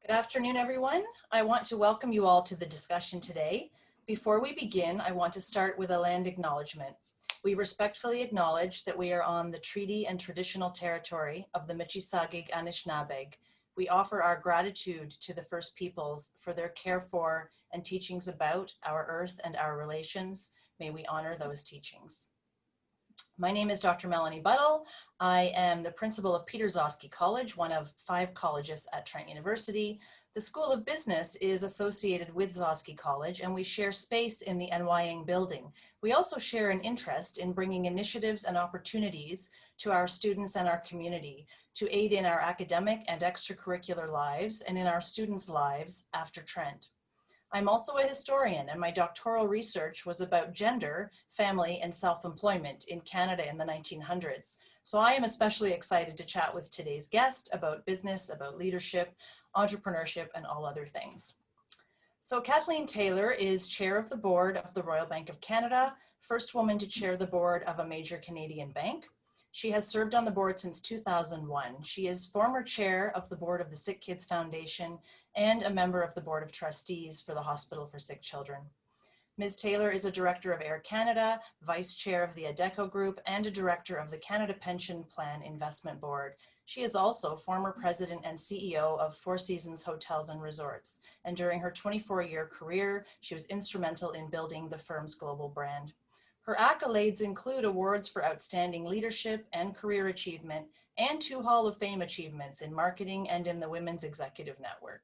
Good afternoon, everyone. I want to welcome you all to the discussion today. Before we begin, I want to start with a land acknowledgement. We respectfully acknowledge that we are on the treaty and traditional territory of the Mississauga Anishinaabe. We offer our gratitude to the First Peoples for their care for and teachings about our earth and our relations. May we honor those teachings. My name is Dr. Melanie Buttle. I am the principal of Peter Gzowski College, one of 5 colleges at Trent University. The School of Business is associated with Gzowski College, and we share space in the Enwayaang building. We also share an interest in bringing initiatives and opportunities to our students and our community to aid in our academic and extracurricular lives and in our students' lives after Trent. I'm also a historian, and my doctoral research was about gender, family, and self-employment in Canada in the 1900s. So I am especially excited to chat with today's guest about business, about leadership, entrepreneurship, and all other things. So Kathleen Taylor is chair of the board of the Royal Bank of Canada, first woman to chair the board of a major Canadian bank. She has served on the board since 2001. She is former chair of the board of the Sick Kids Foundation and a member of the Board of Trustees for the Hospital for Sick Children. Ms. Taylor is a director of Air Canada, vice chair of the Adecco Group, and a director of the Canada Pension Plan Investment Board. She is also former president and CEO of Four Seasons Hotels and Resorts, and during her 24-year career, she was instrumental in building the firm's global brand. Her accolades include awards for outstanding leadership and career achievement, and 2 Hall of Fame achievements in marketing and in the Women's Executive Network.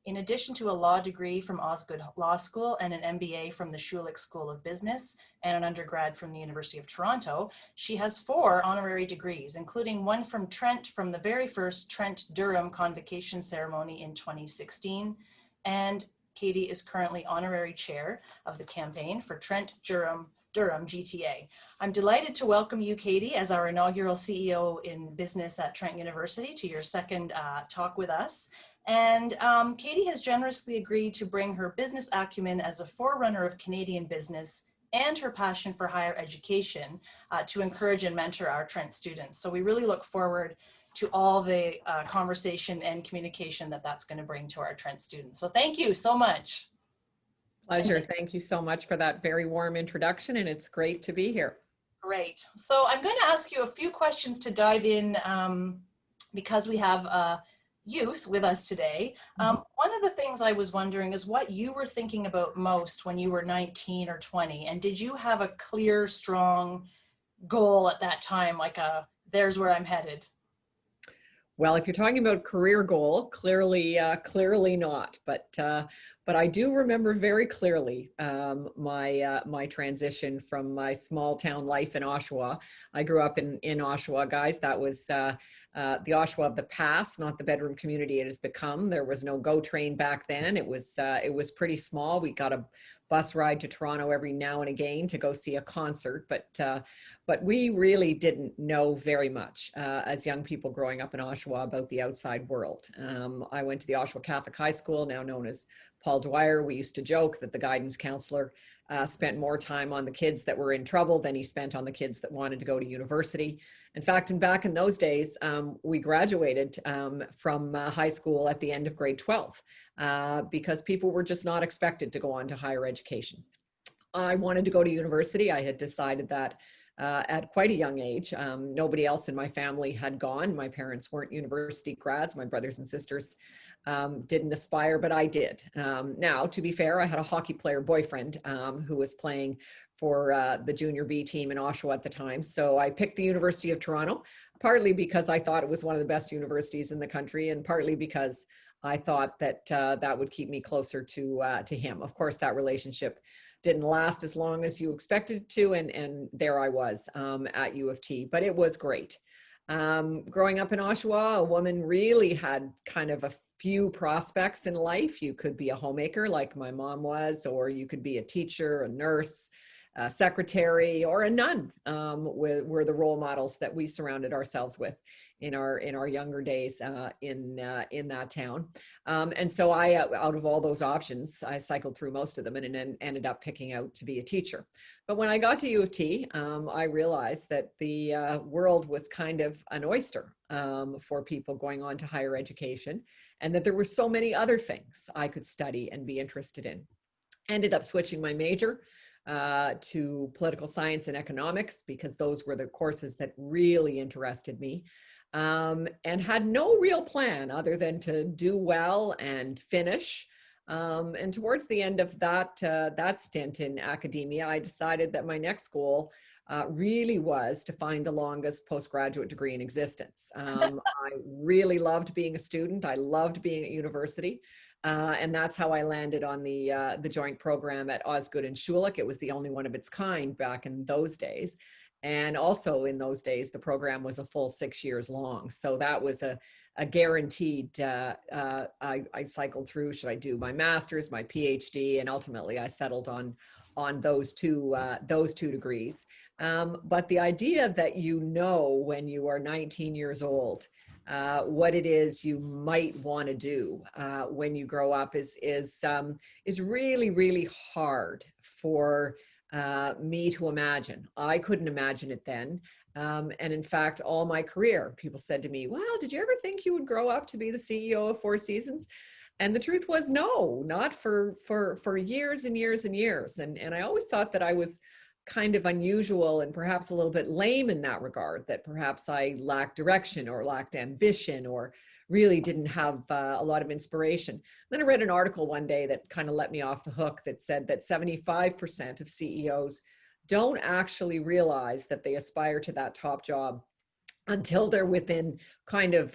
In addition to a law degree from Osgoode Law School and an MBA from the Schulich School of Business and an undergrad from the University of Toronto, she has 4 honorary degrees, including one from Trent from the very first Trent-Durham convocation ceremony in 2016. And Katie is currently honorary chair of the campaign for Trent-Durham GTA. I'm delighted to welcome you, Katie, as our inaugural CEO in Business at Trent University to your second talk with us. And Katie has generously agreed to bring her business acumen as a forerunner of Canadian business and her passion for higher education to encourage and mentor our Trent students. So we really look forward to all the conversation and communication that that's going to bring to our Trent students. So thank you so much. Pleasure. Thank you so much for that very warm introduction, and it's great to be here. Great. So I'm going to ask you a few questions to dive in because we have youth with us today. One of the things I was wondering is what you were thinking about most when you were 19 or 20, and did you have a clear, strong goal at that time, like there's where I'm headed? Well, if you're talking about career goal, clearly not. But I do remember very clearly my transition from my small town life in Oshawa. I grew up in Oshawa, guys. That was the Oshawa of the past, not the bedroom community it has become. There was no GO train back then. It was pretty small. We got a bus ride to Toronto every now and again to go see a concert, but we really didn't know very much as young people growing up in Oshawa about the outside world. I went to the Oshawa Catholic High School, now known as Paul Dwyer. We used to joke that the guidance counselor spent more time on the kids that were in trouble than he spent on the kids that wanted to go to university. In fact, back in those days, we graduated from high school at the end of grade 12 because people were just not expected to go on to higher education. I wanted to go to university. I had decided that at quite a young age. Nobody else in my family had gone. My parents weren't university grads. My brothers and sisters didn't aspire, but I did. Now, to be fair, I had a hockey player boyfriend who was playing for the junior B team in Oshawa at the time. So I picked the University of Toronto, partly because I thought it was one of the best universities in the country, and partly because I thought that that would keep me closer to him. Of course, that relationship didn't last as long as you expected it to, and there I was at U of T, but it was great. Growing up in Oshawa, a woman really had kind of a few prospects in life. You could be a homemaker like my mom was, or you could be a teacher, a nurse, secretary or a nun were the role models that we surrounded ourselves with in our younger days in that town. And so I, out of all those options, I cycled through most of them and then ended up picking out to be a teacher. But when I got to U of T, I realized that the world was kind of an oyster for people going on to higher education, and that there were so many other things I could study and be interested in. Ended up switching my major to political science and economics because those were the courses that really interested me, and had no real plan other than to do well and finish. And towards the end of that stint in academia, I decided that my next goal really was to find the longest postgraduate degree in existence. I really loved being a student. I loved being at university. And that's how I landed on the joint program at Osgoode and Schulich. It was the only one of its kind back in those days. And also in those days, the program was a full 6 years long. So that was a guaranteed, I cycled through, should I do my master's, my PhD, and ultimately I settled on those two degrees. But the idea that when you are 19 years old, what it is you might want to do when you grow up is really, really hard for me to imagine. I couldn't imagine it then. And in fact, all my career, people said to me, well, did you ever think you would grow up to be the CEO of Four Seasons? And the truth was, no, not for years and years and years. And I always thought that I was kind of unusual and perhaps a little bit lame in that regard, that perhaps I lacked direction or lacked ambition or really didn't have a lot of inspiration. Then I read an article one day that kind of let me off the hook that said that 75% of CEOs don't actually realize that they aspire to that top job until they're within kind of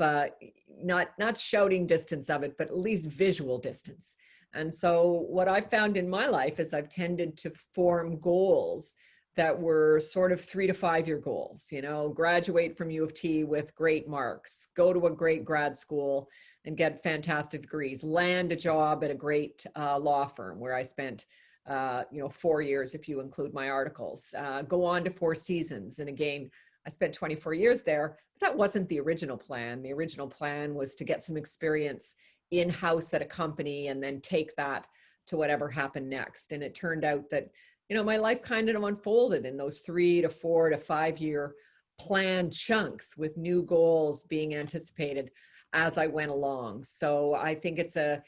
not shouting distance of it, but at least visual distance. And so what I've found in my life is I've tended to form goals that were sort of 3 to 5 year goals, graduate from U of T with great marks, go to a great grad school and get fantastic degrees, land a job at a great law firm where I spent 4 years, if you include my articles, go on to Four Seasons. And again, I spent 24 years there, but that wasn't the original plan. The original plan was to get some experience in-house at a company and then take that to whatever happened next. And it turned out that, my life kind of unfolded in those 3 to 4 to 5 year planned chunks with new goals being anticipated as I went along. So I think it's a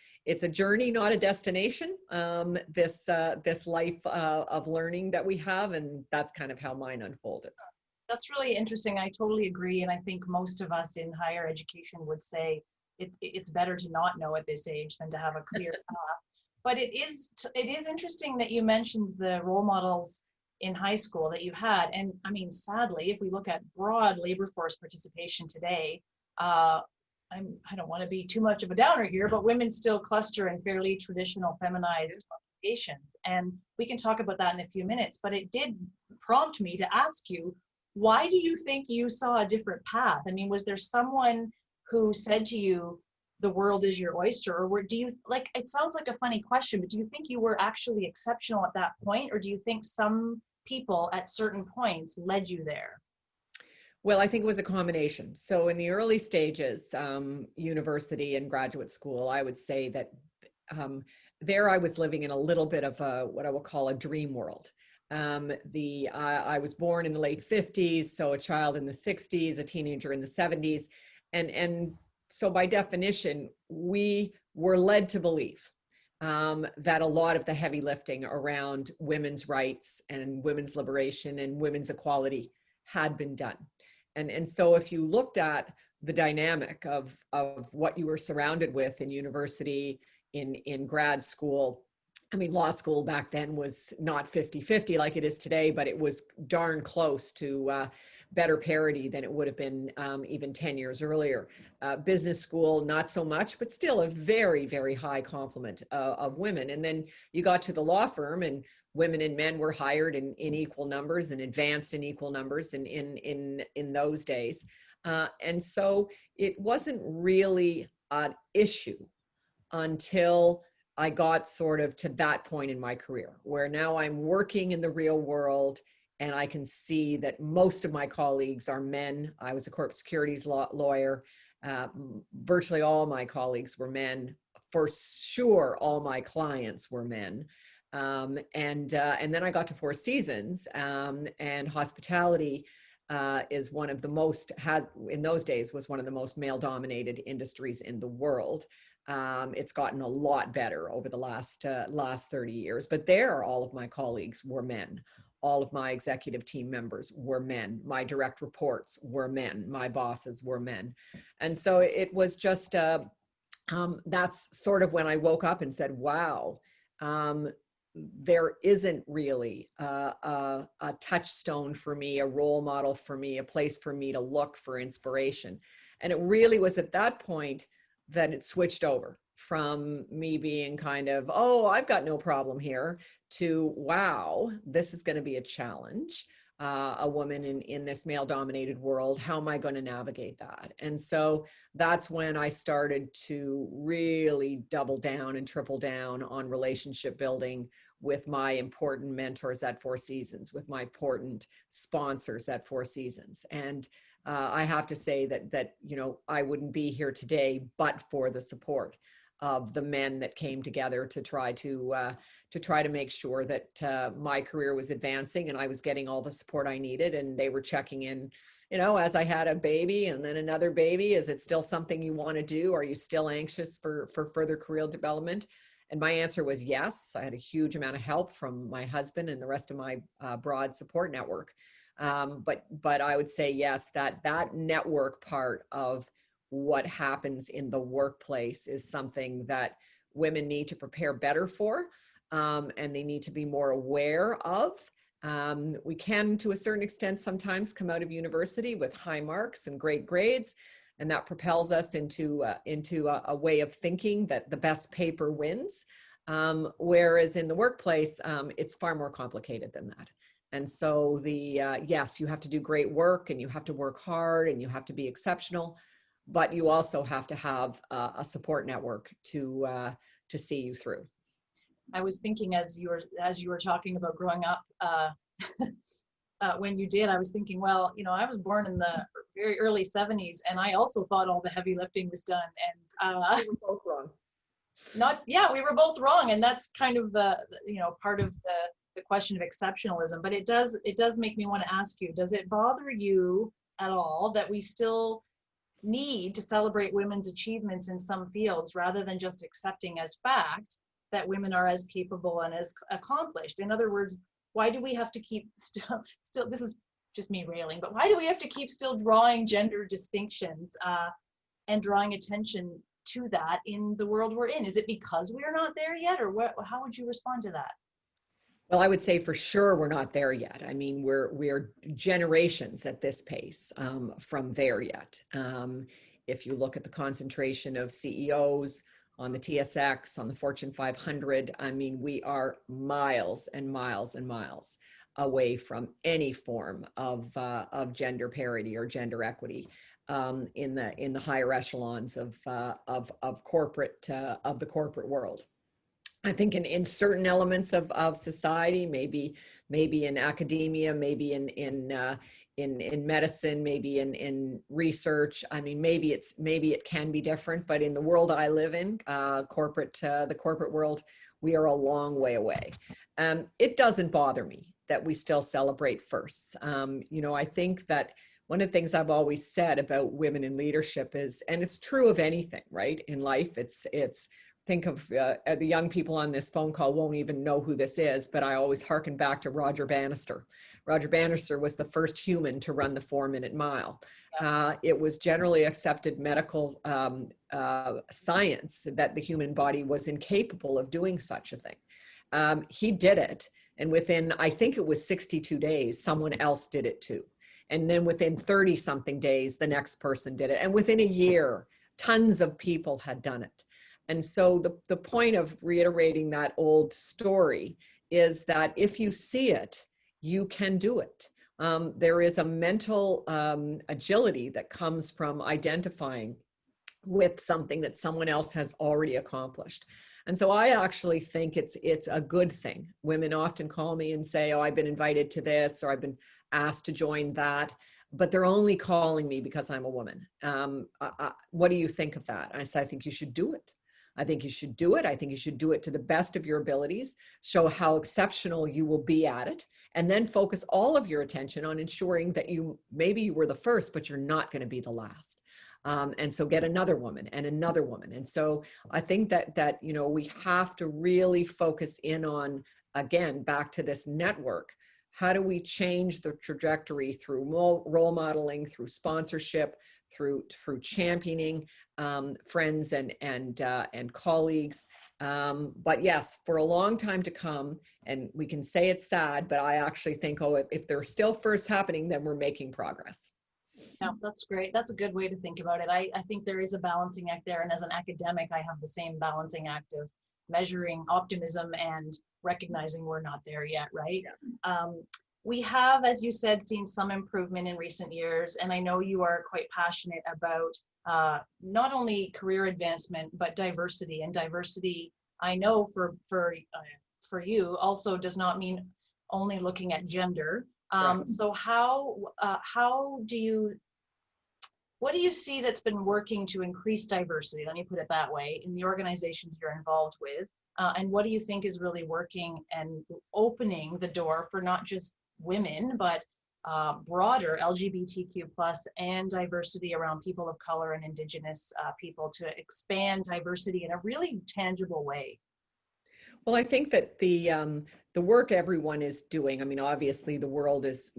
journey, not a destination, this life of learning that we have. And that's kind of how mine unfolded. That's really interesting. I totally agree. And I think most of us in higher education would say it's better to not know at this age than to have a clear path. But it is interesting that you mentioned the role models in high school that you had. And I mean, sadly, if we look at broad labor force participation today, I don't want to be too much of a downer here, but women still cluster in fairly traditional feminized occupations. And we can talk about that in a few minutes, but it did prompt me to ask you, why do you think you saw a different path? I mean, was there someone who said to you, the world is your oyster? Or do you, it sounds like a funny question, but do you think you were actually exceptional at that point? Or do you think some people at certain points led you there? Well, I think it was a combination. So in the early stages, university and graduate school, I would say that there I was living in a little bit of what I will call a dream world. I was born in the late 50s, so a child in the 60s, a teenager in the 70s. And so by definition, we were led to believe that a lot of the heavy lifting around women's rights and women's liberation and women's equality had been done. And so if you looked at the dynamic of what you were surrounded with in university, in grad school, I mean, law school back then was not 50-50 like it is today, but it was darn close to better parity than it would have been even 10 years earlier. Business school, not so much, but still a very, very high complement of women. And then you got to the law firm and women and men were hired in equal numbers and advanced in equal numbers in those days. And so it wasn't really an issue until I got sort of to that point in my career where now I'm working in the real world, and I can see that most of my colleagues are men. I was a corporate securities lawyer. Virtually all my colleagues were men. For sure, all my clients were men. And then I got to Four Seasons, and hospitality is one of the most, in those days, was one of the most male-dominated industries in the world. It's gotten a lot better over the last 30 years, but there, all of my colleagues were men. All of my executive team members were men. My direct reports were men. My bosses were men. And so it was just, that's sort of when I woke up and said, wow, there isn't really a touchstone for me, a role model for me, a place for me to look for inspiration. And it really was at that point that it switched over from me being kind of, oh, I've got no problem here, to, wow, this is going to be a challenge. A woman in this male-dominated world, how am I going to navigate that? And so that's when I started to really double down and triple down on relationship building with my important mentors at Four Seasons, with my important sponsors at Four Seasons. And I have to say that you know, I wouldn't be here today but for the support of the men that came together to try to make sure that my career was advancing and I was getting all the support I needed. And they were checking in, you know, as I had a baby and then another baby. Is it still something you want to do? Are you still anxious for further career development? And my answer was yes. I had a huge amount of help from my husband and the rest of my broad support network. But I would say yes, that network part of what happens in the workplace is something that women need to prepare better for, and they need to be more aware of. We can, to a certain extent, sometimes come out of university with high marks and great grades, and that propels us into a way of thinking that the best paper wins. Whereas in the workplace, it's far more complicated than that. And so yes, you have to do great work and you have to work hard and you have to be exceptional, but you also have to have a support network to see you through. I was thinking as you were talking about growing up, when you did, I was thinking, well, you know, I was born in the very early 70s, and I also thought all the heavy lifting was done. And we were both wrong. We were both wrong, and that's kind of the, you know, part of the question of exceptionalism. But it does make me want to ask you: does it bother you at all that we still need to celebrate women's achievements in some fields rather than just accepting as fact that women are as capable and as accomplished? In other words, why do we have to keep still, this is just me railing, but why do we have to keep still drawing gender distinctions and drawing attention to that in the world we're in? Is it because we're not there yet, or how would you respond to that? Well, I would say for sure we're not there yet. I mean, we're generations at this pace from there yet. If you look at the concentration of CEOs on the TSX, on the Fortune 500, I mean, we are miles and miles and miles away from any form of gender parity or gender equity in the higher echelons of the corporate world. I think in certain elements of society, maybe in academia, maybe in medicine, maybe in research. I mean, maybe it can be different, but in the world I live in, the corporate world, we are a long way away. It doesn't bother me that we still celebrate firsts. You know, I think that one of the things I've always said about women in leadership is, and it's true of anything, right? In life, it's think of the young people on this phone call won't even know who this is, but I always harken back to Roger Bannister. Roger Bannister was the first human to run the 4-minute mile. It was generally accepted medical science that the human body was incapable of doing such a thing. He did it, and within, I think it was 62 days, someone else did it too. And then within 30-something days, the next person did it. And within a year, tons of people had done it. And so the point of reiterating that old story is that if you see it, you can do it. There is a mental agility that comes from identifying with something that someone else has already accomplished. And so I actually think it's a good thing. Women often call me and say, oh, I've been invited to this, or I've been asked to join that, but they're only calling me because I'm a woman. What do you think of that? And I said, I think you should do it. I think you should do it. I think you should do it to the best of your abilities, show how exceptional you will be at it, and then focus all of your attention on ensuring that maybe you were the first, but you're not going to be the last. And so get another woman and another woman. And so I think that we have to really focus in on, again, back to this network. How do we change the trajectory through role modeling, through sponsorship, through championing friends and colleagues? But yes, for a long time to come, and we can say it's sad, but I actually think, if they're still first happening, then we're making progress. Yeah, that's great. That's a good way to think about it. I think there is a balancing act there. And as an academic, I have the same balancing act of measuring optimism and recognizing we're not there yet, right? Yes. We have, as you said, seen some improvement in recent years. And I know you are quite passionate about not only career advancement, but diversity. And diversity, I know for you also does not mean only looking at gender. Right. So what do you see that's been working to increase diversity, let me put it that way, in the organizations you're involved with? And what do you think is really working and opening the door for not just women, but broader LGBTQ plus and diversity around people of color and Indigenous people to expand diversity in a really tangible way? Well, I think that the work everyone is doing, I mean, obviously the world is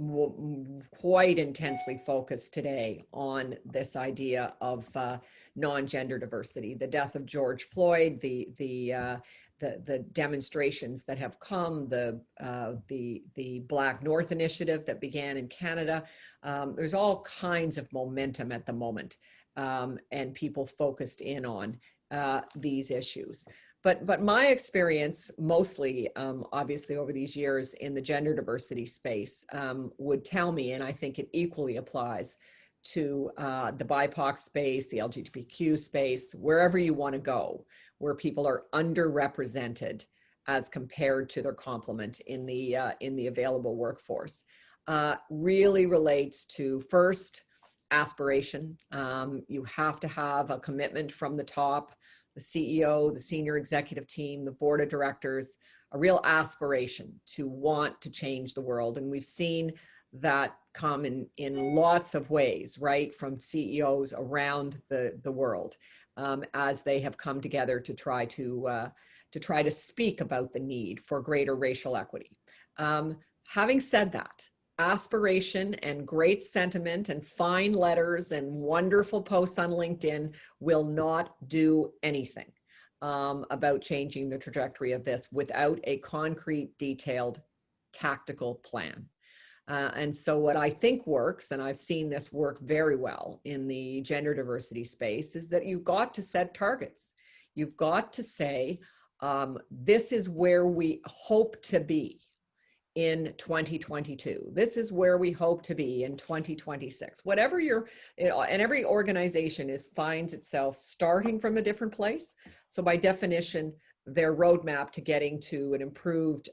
quite intensely focused today on this idea of non-gender diversity. The death of George Floyd, the demonstrations that have come, the Black North Initiative that began in Canada. There's all kinds of momentum at the moment, and people focused in on these issues. But my experience mostly, obviously over these years in the gender diversity space, would tell me, and I think it equally applies to the BIPOC space, the LGBTQ space, wherever you want to go, where people are underrepresented as compared to their complement in the available workforce, really relates to, first, aspiration. You have to have a commitment from the top, the CEO, the senior executive team, the board of directors, a real aspiration to want to change the world. And we've seen that come in lots of ways, right? From CEOs around the world, as they have come together to try to speak about the need for greater racial equity. Having said that, aspiration and great sentiment and fine letters and wonderful posts on LinkedIn will not do anything about changing the trajectory of this without a concrete, detailed, tactical plan. And so what I think works, and I've seen this work very well in the gender diversity space, is that you've got to set targets. You've got to say, this is where we hope to be in 2022. This is where we hope to be in 2026. Whatever and every organization finds itself starting from a different place. So by definition, their roadmap to getting to an improved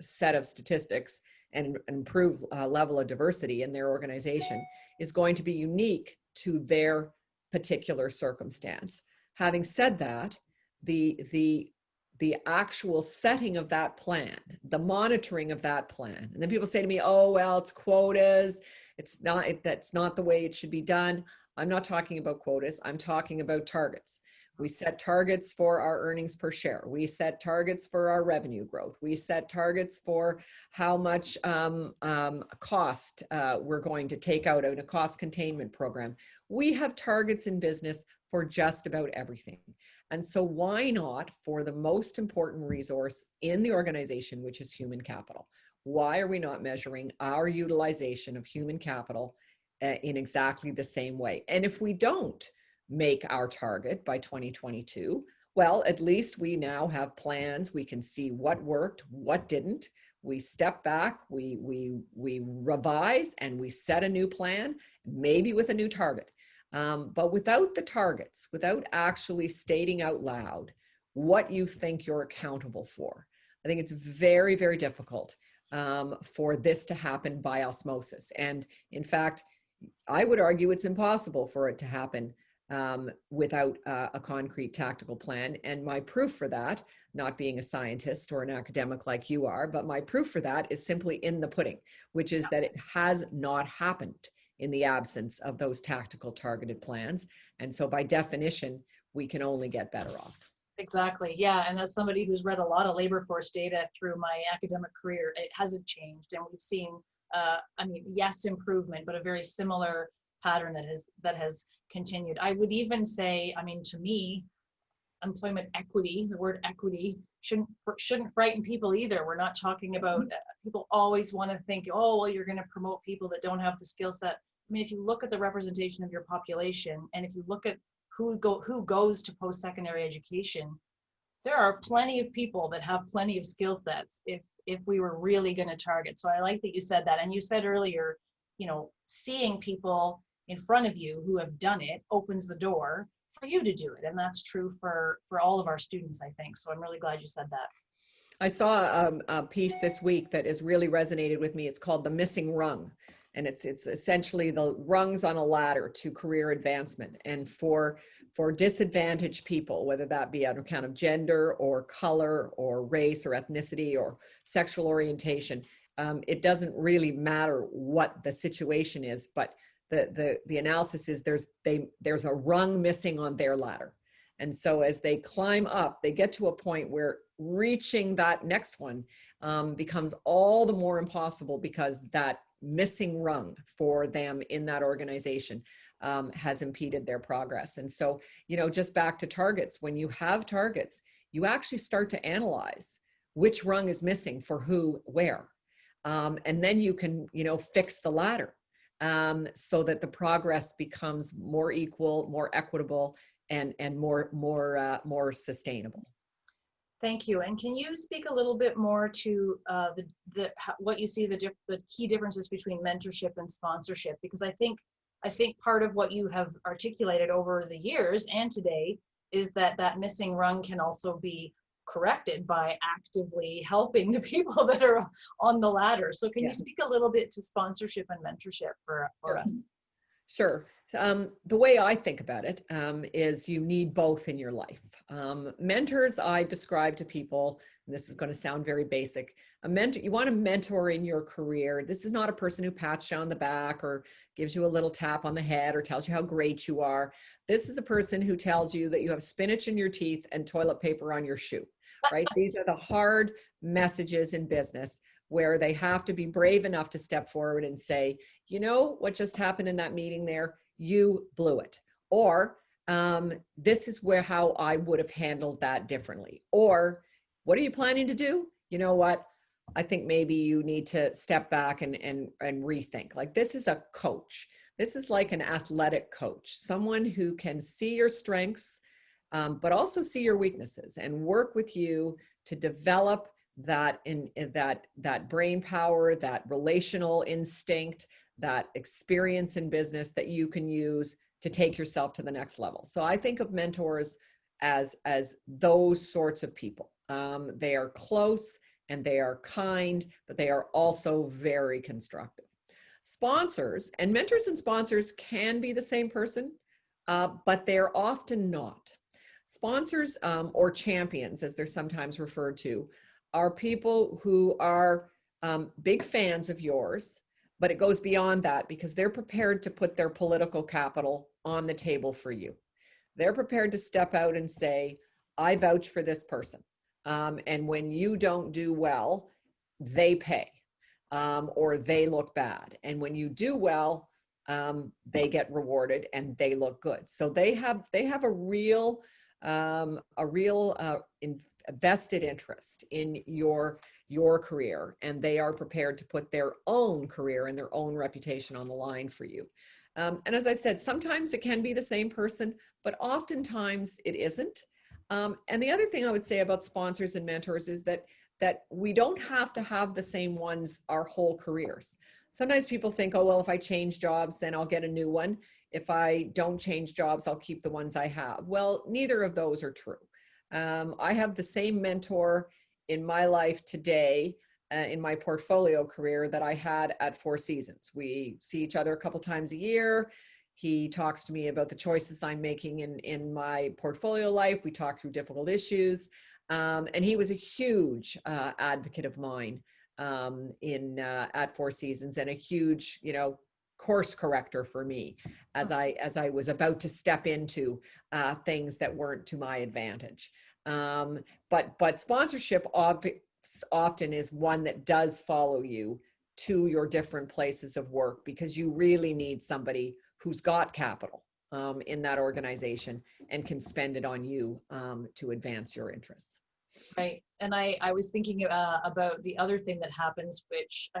set of statistics and an improved level of diversity in their organization is going to be unique to their particular circumstance. Having said that, the actual setting of that plan, the monitoring of that plan. And then people say to me, oh, well, it's quotas. That's not the way it should be done. I'm not talking about quotas. I'm talking about targets. We set targets for our earnings per share. We set targets for our revenue growth. We set targets for how much cost we're going to take out in a cost containment program. We have targets in business for just about everything. And so why not for the most important resource in the organization, which is human capital? Why are we not measuring our utilization of human capital in exactly the same way? And if we don't make our target by 2022, well, at least we now have plans. We can see what worked, what didn't. We step back, we revise, and we set a new plan, maybe with a new target. But without the targets, without actually stating out loud what you think you're accountable for, I think it's very, very difficult for this to happen by osmosis. And in fact, I would argue it's impossible for it to happen without a concrete tactical plan. And my proof for that, not being a scientist or an academic like you are, but my proof for that is simply in the pudding, which is that it has not happened in the absence of those tactical targeted plans. And so by definition, we can only get better off. Exactly. Yeah. And as somebody who's read a lot of labor force data through my academic career, it hasn't changed. And we've seen, yes, improvement, but a very similar pattern that has continued. I would even say, to me, employment equity, the word equity shouldn't frighten people either. We're not talking about, people always want to think, oh, well, you're going to promote people that don't have the skill set. If you look at the representation of your population, and if you look at who goes to post-secondary education, there are plenty of people that have plenty of skill sets if we were really going to target. So I like that you said that. And you said earlier, seeing people in front of you who have done it opens the door for you to do it. And that's true for all of our students, I think. So I'm really glad you said that. I saw a piece this week that has really resonated with me. It's called The Missing Rung. And it's essentially the rungs on a ladder to career advancement. And for disadvantaged people, whether that be on account of gender or color or race or ethnicity or sexual orientation, it doesn't really matter what the situation is, but the analysis is there's a rung missing on their ladder. And so as they climb up, they get to a point where reaching that next one becomes all the more impossible because that missing rung for them in that organization has impeded their progress. And so, just back to targets, when you have targets, you actually start to analyze which rung is missing for who, where. And then you can, fix the ladder so that the progress becomes more equal, more equitable, and more sustainable. Thank you. And can you speak a little bit more to what you see the key differences between mentorship and sponsorship? Because I think part of what you have articulated over the years and today is that missing rung can also be corrected by actively helping the people that are on the ladder. So can you speak a little bit to sponsorship and mentorship for us? Sure. The way I think about it is you need both in your life. Mentors, I describe to people, and this is going to sound very basic, you want a mentor in your career. This is not a person who pats you on the back or gives you a little tap on the head or tells you how great you are. This is a person who tells you that you have spinach in your teeth and toilet paper on your shoe, right? These are the hard messages in business where they have to be brave enough to step forward and say, what just happened in that meeting there? You blew it. Or this is how I would have handled that differently. Or what are you planning to do? You know what? I think maybe you need to step back and rethink. Like, this is a coach. This is like an athletic coach, someone who can see your strengths, but also see your weaknesses and work with you to develop that brain power, that relational instinct, that experience in business that you can use to take yourself to the next level. So I think of mentors as those sorts of people. They are close and they are kind, but they are also very constructive. Sponsors and mentors and sponsors can be the same person, but they're often not. Sponsors or champions, as they're sometimes referred to, are people who are big fans of yours, but it goes beyond that because they're prepared to put their political capital on the table for you. They're prepared to step out and say, I vouch for this person. And when you don't do well, they pay or they look bad. And when you do well, they get rewarded and they look good. So they have a real vested interest in your career, and they are prepared to put their own career and their own reputation on the line for you. And as I said, sometimes it can be the same person, but oftentimes it isn't. And the other thing I would say about sponsors and mentors is that we don't have to have the same ones our whole careers. Sometimes people think, oh, well, if I change jobs, then I'll get a new one. if I don't change jobs, I'll keep the ones I have. Well, neither of those are true. I have the same mentor in my life today, in my portfolio career, that I had at Four Seasons. We see each other a couple times a year. He talks to me about the choices I'm making in my portfolio life. We talk through difficult issues. And he was a huge advocate of mine at Four Seasons, and a huge, course corrector for me as I was about to step into things that weren't to my advantage. But sponsorship often is one that does follow you to your different places of work, because you really need somebody who's got capital in that organization and can spend it on you to advance your interests. Right. And I was thinking about the other thing that happens, which I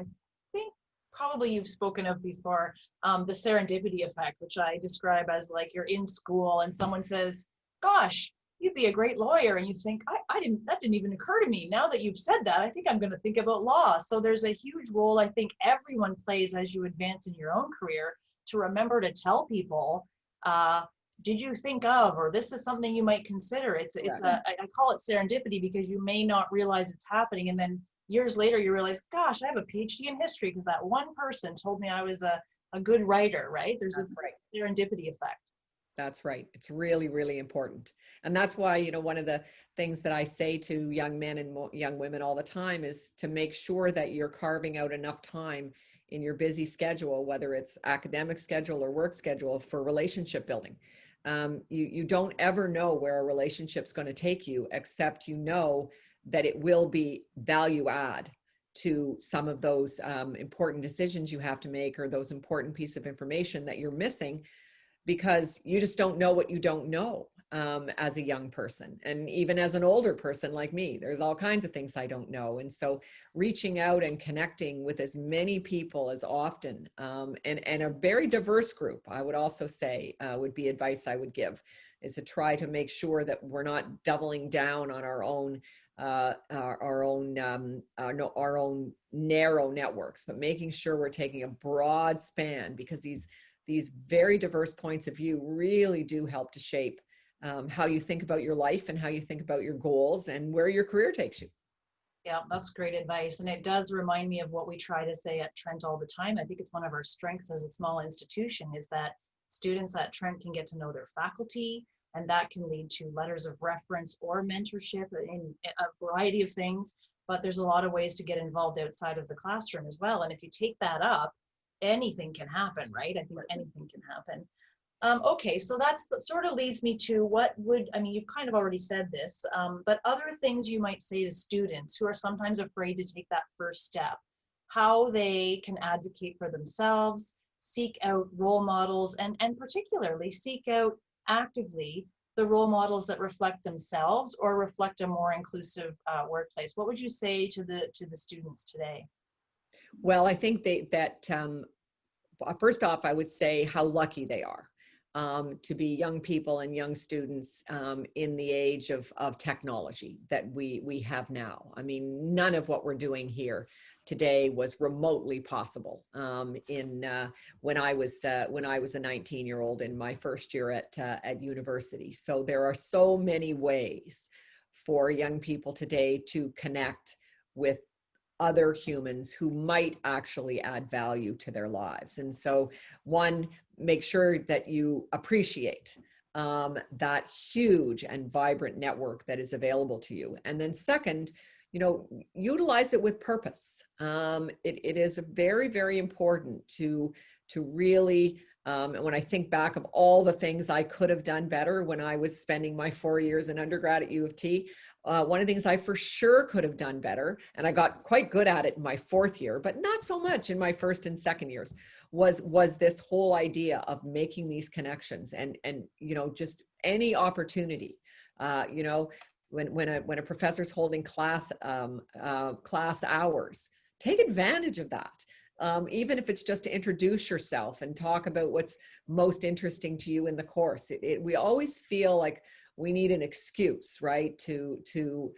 think probably you've spoken of before, the serendipity effect, which I describe as like you're in school and someone says, gosh, you'd be a great lawyer. And you think, that didn't even occur to me. Now that you've said that, I think I'm going to think about law. So there's a huge role I think everyone plays as you advance in your own career to remember to tell people, did you think of, or this is something you might consider. I call it serendipity because you may not realize it's happening. And then years later, you realize, gosh, I have a PhD in history because that one person told me I was a good writer, right? There's a serendipity effect. That's right. It's really, really important. And that's why, one of the things that I say to young men and young women all the time is to make sure that you're carving out enough time in your busy schedule, whether it's academic schedule or work schedule, for relationship building. You don't ever know where a relationship's going to take you, except that it will be value add to some of those important decisions you have to make, or those important pieces of information that you're missing, because you just don't know what you don't know as a young person. And even as an older person like me, there's all kinds of things I don't know. And so reaching out and connecting with as many people as often, and a very diverse group, I would also say would be advice I would give, is to try to make sure that we're not doubling down on our own narrow networks, but making sure we're taking a broad span, because these very diverse points of view really do help to shape how you think about your life and how you think about your goals and where your career takes you. Yeah, that's great advice. And it does remind me of what we try to say at Trent all the time. I think it's one of our strengths as a small institution, is that students at Trent can get to know their faculty, and that can lead to letters of reference or mentorship in a variety of things. But there's a lot of ways to get involved outside of the classroom as well. And if you take that up, anything can happen, right? I think anything can happen. Okay, so that sort of leads me to you've kind of already said this, but other things you might say to students who are sometimes afraid to take that first step, how they can advocate for themselves, seek out role models, and particularly seek out actively the role models that reflect themselves or reflect a more inclusive workplace. What would you say to the students today? Well, I think that first off, I would say how lucky they are to be young people and young students in the age of technology that we have now. I mean, none of what we're doing here today was remotely possible when I was a 19-year-old in my first year at university. So there are so many ways for young people today to connect with other humans who might actually add value to their lives. And so, one, make sure that you appreciate that huge and vibrant network that is available to you. And then second, utilize it with purpose. It is very, very important to really, when I think back of all the things I could have done better when I was spending my 4 years in undergrad at U of T, one of the things I for sure could have done better, and I got quite good at it in my fourth year, but not so much in my first and second years, was this whole idea of making these connections and just any opportunity, when a professor's holding class hours, take advantage of that. Even if it's just to introduce yourself and talk about what's most interesting to you in the course. We always feel like we need an excuse, right, to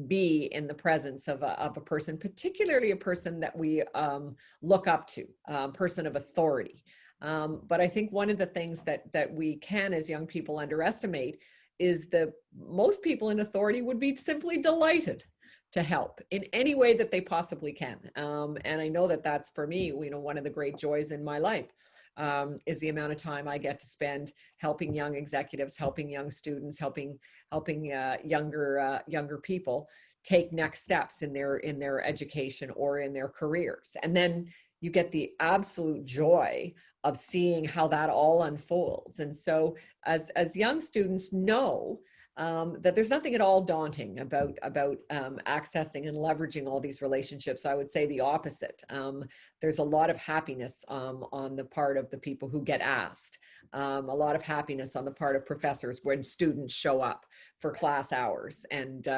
be in the presence of a person, particularly a person that we look up to, a person of authority. But I think one of the things that we can, as young people, underestimate is that most people in authority would be simply delighted to help in any way that they possibly can. And I know that that's, for me, one of the great joys in my life. Is the amount of time I get to spend helping young executives, helping young students, helping younger people take next steps in their education or in their careers. And then you get the absolute joy of seeing how that all unfolds. And so as young students know, that there's nothing at all daunting about accessing and leveraging all these relationships. I would say the opposite. There's a lot of happiness on the part of the people who get asked. A lot of happiness on the part of professors when students show up for class hours and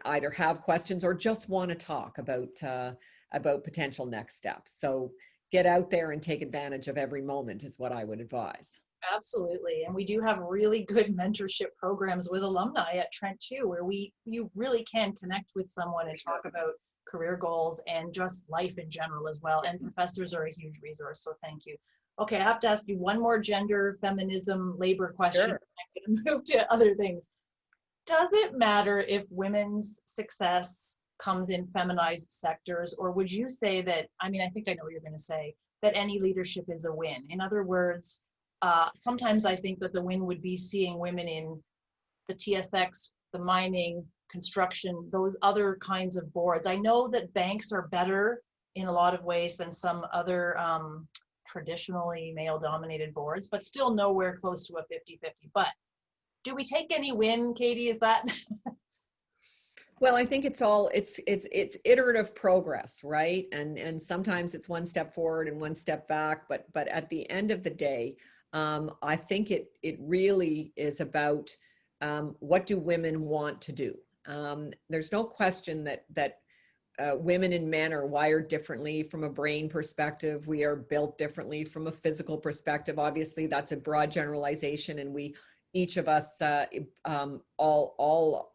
either have questions or just want to talk about potential next steps. So get out there and take advantage of every moment is what I would advise. Absolutely. And we do have really good mentorship programs with alumni at Trent too, where you really can connect with someone and talk about career goals and just life in general as well. And professors are a huge resource. So thank you. Okay, I have to ask you one more gender, feminism, labor question. Sure. I'm going to move to other things. Does it matter if women's success comes in feminized sectors, or would you say that, I think I know what you're going to say, that any leadership is a win? In other words, sometimes I think that the win would be seeing women in the TSX, the mining, construction, those other kinds of boards. I know that banks are better in a lot of ways than some other traditionally male-dominated boards, but still nowhere close to a 50-50. But do we take any win, Katie? Is that? Well, I think it's iterative progress, right? And sometimes it's one step forward and one step back, but at the end of the day, I think it really is about what do women want to do. There's no question that women and men are wired differently from a brain perspective. We are built differently from a physical perspective. Obviously, that's a broad generalization, and each of us,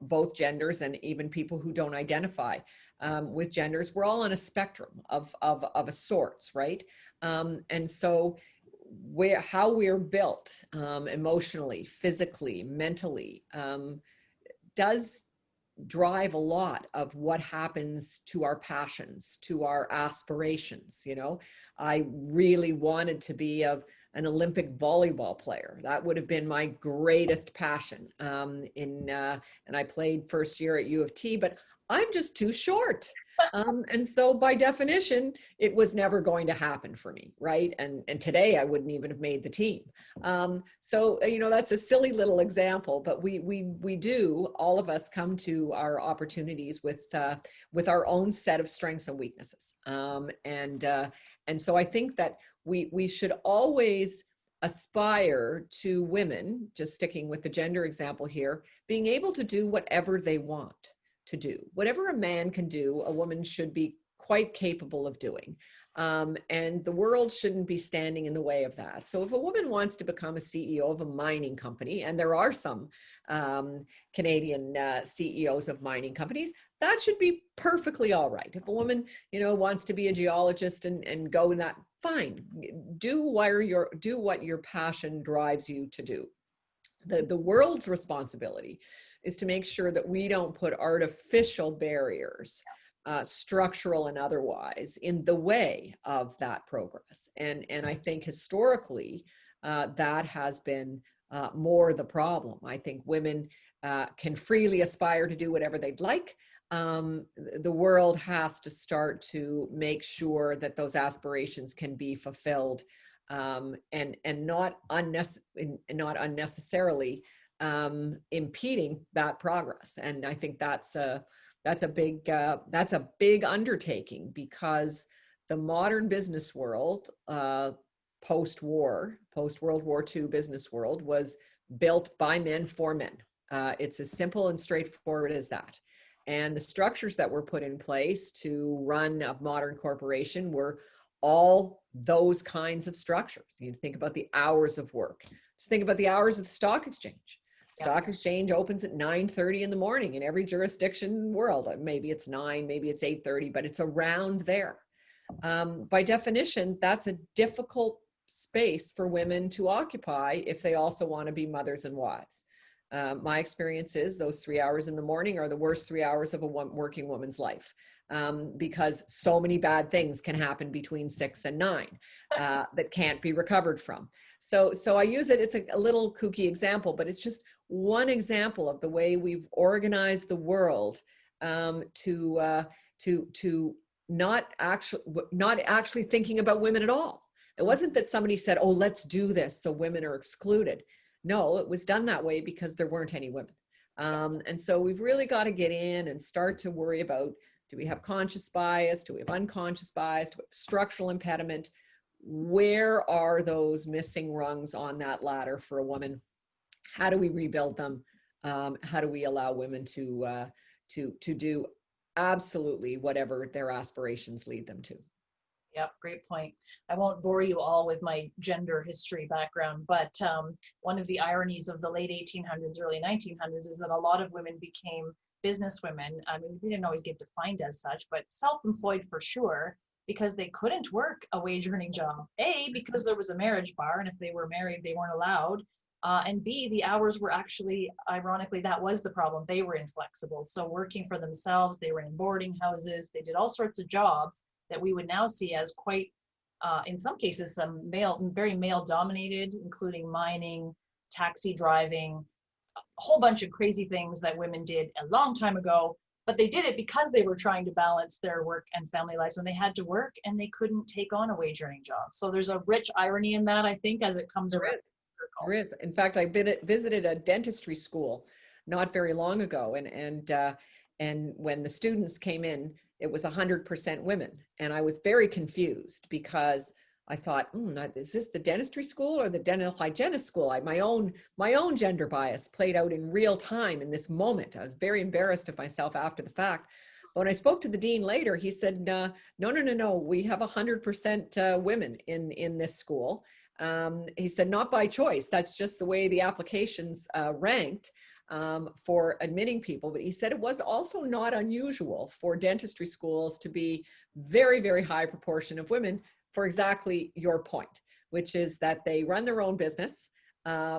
both genders, and even people who don't identify with genders, we're all on a spectrum of a sorts, right? And so how we're built emotionally, physically, mentally, does drive a lot of what happens to our passions, to our aspirations. I really wanted to be an Olympic volleyball player. That would have been my greatest passion. And I played first year at U of T, but I'm just too short. And so by definition, it was never going to happen for me, right? And today I wouldn't even have made the team. So, that's a silly little example, but we do, all of us come to our opportunities with our own set of strengths and weaknesses. And so I think that we should always aspire to women, just sticking with the gender example here, being able to do whatever they want to do. Whatever a man can do, a woman should be quite capable of doing. And the world shouldn't be standing in the way of that. So if a woman wants to become a CEO of a mining company, and there are some Canadian CEOs of mining companies, that should be perfectly all right. If a woman, wants to be a geologist and go in that, fine. Do what your passion drives you to do. The world's responsibility is to make sure that we don't put artificial barriers, structural and otherwise, in the way of that progress. And I think historically, that has been more the problem. I think women can freely aspire to do whatever they'd like. The world has to start to make sure that those aspirations can be fulfilled, and not unnecessarily impeding that progress. And I think that's a big undertaking, because the modern business world, post-World War II business world, was built by men for men. It's as simple and straightforward as that. And the structures that were put in place to run a modern corporation were all those kinds of structures. You think about the hours of work. Just think about the hours of the stock exchange. Stock exchange opens at 9:30 in the morning in every jurisdiction in the world. Maybe it's 9, maybe it's 8:30, but it's around there. By definition, that's a difficult space for women to occupy if they also want to be mothers and wives. My experience is those 3 hours in the morning are the worst 3 hours of a working woman's life, because so many bad things can happen between 6 and 9 that can't be recovered from. So I use it. It's a little kooky example, but it's just one example of the way we've organized the world to not actually thinking about women at all. It wasn't that somebody said, "Oh, let's do this so women are excluded." No, it was done that way because there weren't any women. And so we've really got to get in and start to worry about, do we have conscious bias? Do we have unconscious bias? Do we have structural impediment? Where are those missing rungs on that ladder for a woman? How do we rebuild them? How do we allow women to do absolutely whatever their aspirations lead them to? Yep, great point. I won't bore you all with my gender history background, but one of the ironies of the late 1800s, early 1900s is that a lot of women became businesswomen. I mean, they didn't always get defined as such, but self-employed for sure, because they couldn't work a wage-earning job. A, because there was a marriage bar, and if they were married, they weren't allowed. And B, the hours were actually, ironically, that was the problem. They were inflexible. So working for themselves, they were in boarding houses, they did all sorts of jobs that we would now see as quite, in some cases, some very male dominated, including mining, taxi driving, a whole bunch of crazy things that women did a long time ago, but they did it because they were trying to balance their work and family lives, and they had to work and they couldn't take on a wage earning job. So there's a rich irony in that, I think, as it comes around. There is. In fact, I visited a dentistry school not very long ago, and when the students came in, it was 100% women. And I was very confused because I thought, is this the dentistry school or the dental hygienist school? My own gender bias played out in real time in this moment. I was very embarrassed of myself after the fact. But when I spoke to the dean later, he said, no, we have 100% women in this school. He said, not by choice. That's just the way the applications ranked for admitting people. But he said it was also not unusual for dentistry schools to be very, very high proportion of women, for exactly your point, which is that they run their own business,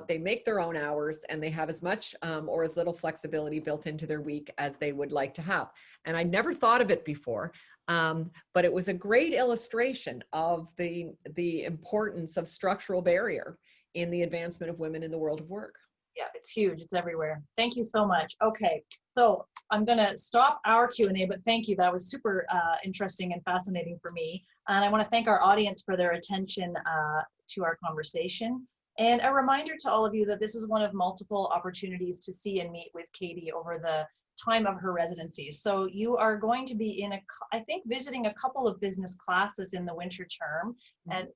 they make their own hours, and they have as much or as little flexibility built into their week as they would like to have. And I never thought of it before, but it was a great illustration of the importance of structural barrier in the advancement of women in the world of work. Yeah, it's huge. It's everywhere. Thank you so much. Okay, so I'm going to stop our Q&A, but thank you. That was super interesting and fascinating for me. And I want to thank our audience for their attention to our conversation. And a reminder to all of you that this is one of multiple opportunities to see and meet with Katie over the time of her residency. So you are going to be I think, visiting a couple of business classes in the winter term, in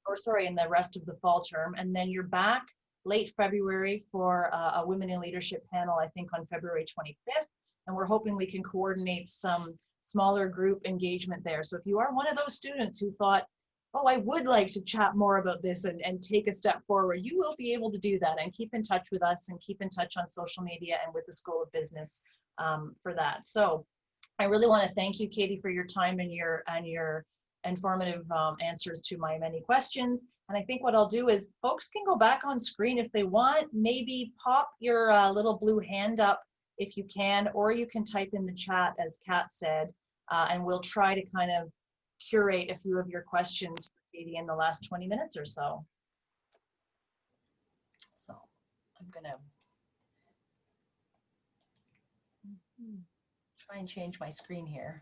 the rest of the fall term. And then you're back late February for a Women in Leadership panel, I think on February 25th. And we're hoping we can coordinate some smaller group engagement there. So if you are one of those students who thought, oh, I would like to chat more about this and take a step forward, you will be able to do that, and keep in touch with us and keep in touch on social media and with the School of Business for that. So I really want to thank you, Katie, for your time and your informative answers to my many questions. And I think what I'll do is folks can go back on screen if they want, maybe pop your little blue hand up if you can, or you can type in the chat, as Kat said, and we'll try to kind of curate a few of your questions for Katie in the last 20 minutes or so. So I'm gonna try and change my screen here.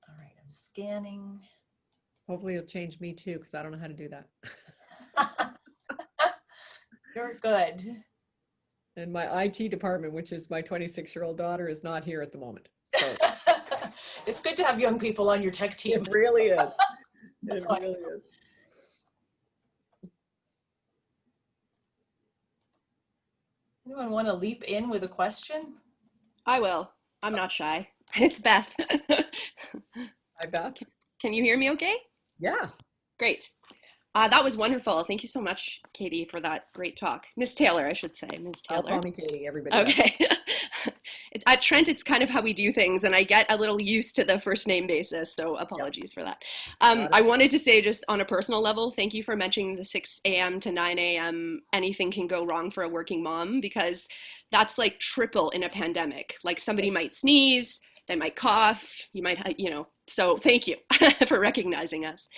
All right, I'm scanning. Hopefully you'll change me too, because I don't know how to do that. You're good. And my IT department, which is my 26-year-old daughter, is not here at the moment. So it's good to have young people on your tech team. It really is. It really is. Anyone want to leap in with a question? I will. I'm not shy. It's Beth. Hi, Beth. Can you hear me okay? Yeah. Great. That was wonderful. Thank you so much, Katie, for that great talk. Miss Taylor, I should say. Miss Taylor. Call me Katie, everybody. Okay. at Trent, it's kind of how we do things, and I get a little used to the first name basis, so apologies for that. I wanted to say, just on a personal level, thank you for mentioning the 6 a.m. to 9 a.m. anything can go wrong for a working mom, because that's like triple in a pandemic. Like somebody might sneeze, they might cough, you might, so thank you for recognizing us.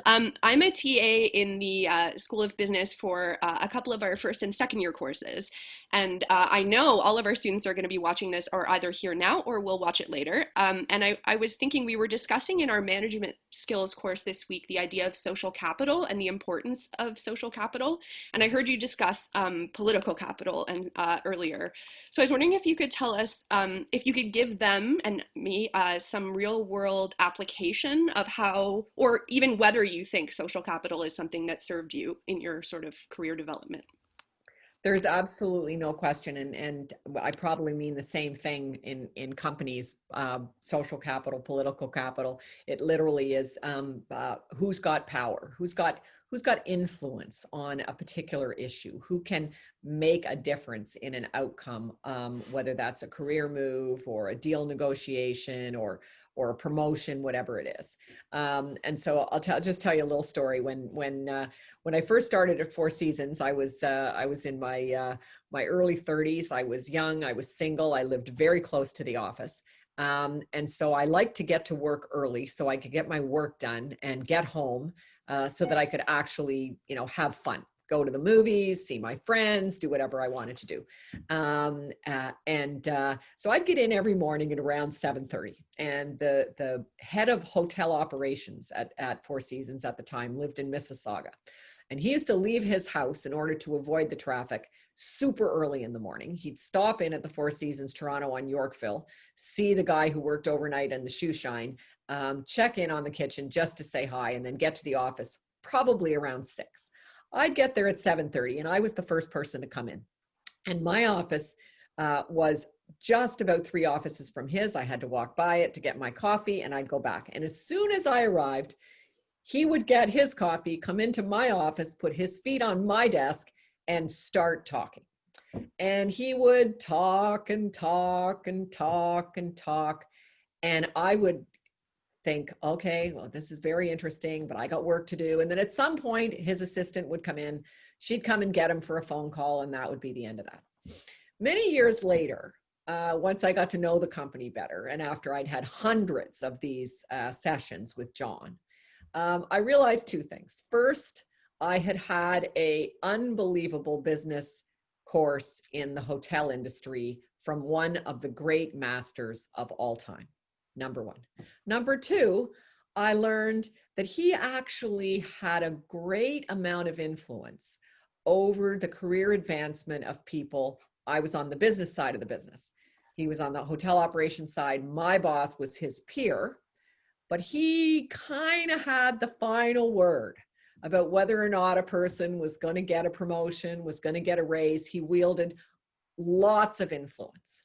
I'm a TA in the School of Business for a couple of our first and second year courses. And I know all of our students are going to be watching this, or either here now or will watch it later. And I was thinking, we were discussing in our management skills course this week the idea of social capital and the importance of social capital. And I heard you discuss political capital and earlier. So I was wondering if you could tell us, if you could give them and me some real world application of how, or even whether you think social capital is something that served you in your sort of career development. There's absolutely no question, and I probably mean the same thing in companies. Social capital, political capital. It literally is who's got power, who's got influence on a particular issue, who can make a difference in an outcome, whether that's a career move or a deal negotiation or a promotion, whatever it is. And so I'll just tell you a little story. When I first started at Four Seasons, I was in my early 30s. I was young, I was single, I lived very close to the office. And so I liked to get to work early so I could get my work done and get home so that I could actually, have fun. Go to the movies, see my friends, do whatever I wanted to do. So I'd get in every morning at around 7:30. And the head of hotel operations at Four Seasons at the time lived in Mississauga. And he used to leave his house in order to avoid the traffic super early in the morning. He'd stop in at the Four Seasons Toronto on Yorkville, see the guy who worked overnight in the shoe shine, check in on the kitchen just to say hi, and then get to the office probably around 6. I'd get there at 7:30, and I was the first person to come in. And my office was just about 3 offices from his. I had to walk by it to get my coffee, and I'd go back. And as soon as I arrived, he would get his coffee, come into my office, put his feet on my desk, and start talking. And he would talk and talk and talk and talk. And I would think, okay, well, this is very interesting, but I got work to do. And then at some point, his assistant would come in. She'd come and get him for a phone call, and that would be the end of that. Many years later, once I got to know the company better, and after I'd had hundreds of these sessions with John, I realized 2 things. First, I had had an unbelievable business course in the hotel industry from one of the great masters of all time. Number 1. Number 2, I learned that he actually had a great amount of influence over the career advancement of people. I was on the business side of the business. He was on the hotel operations side. My boss was his peer, but he kind of had the final word about whether or not a person was going to get a promotion, was going to get a raise. He wielded lots of influence.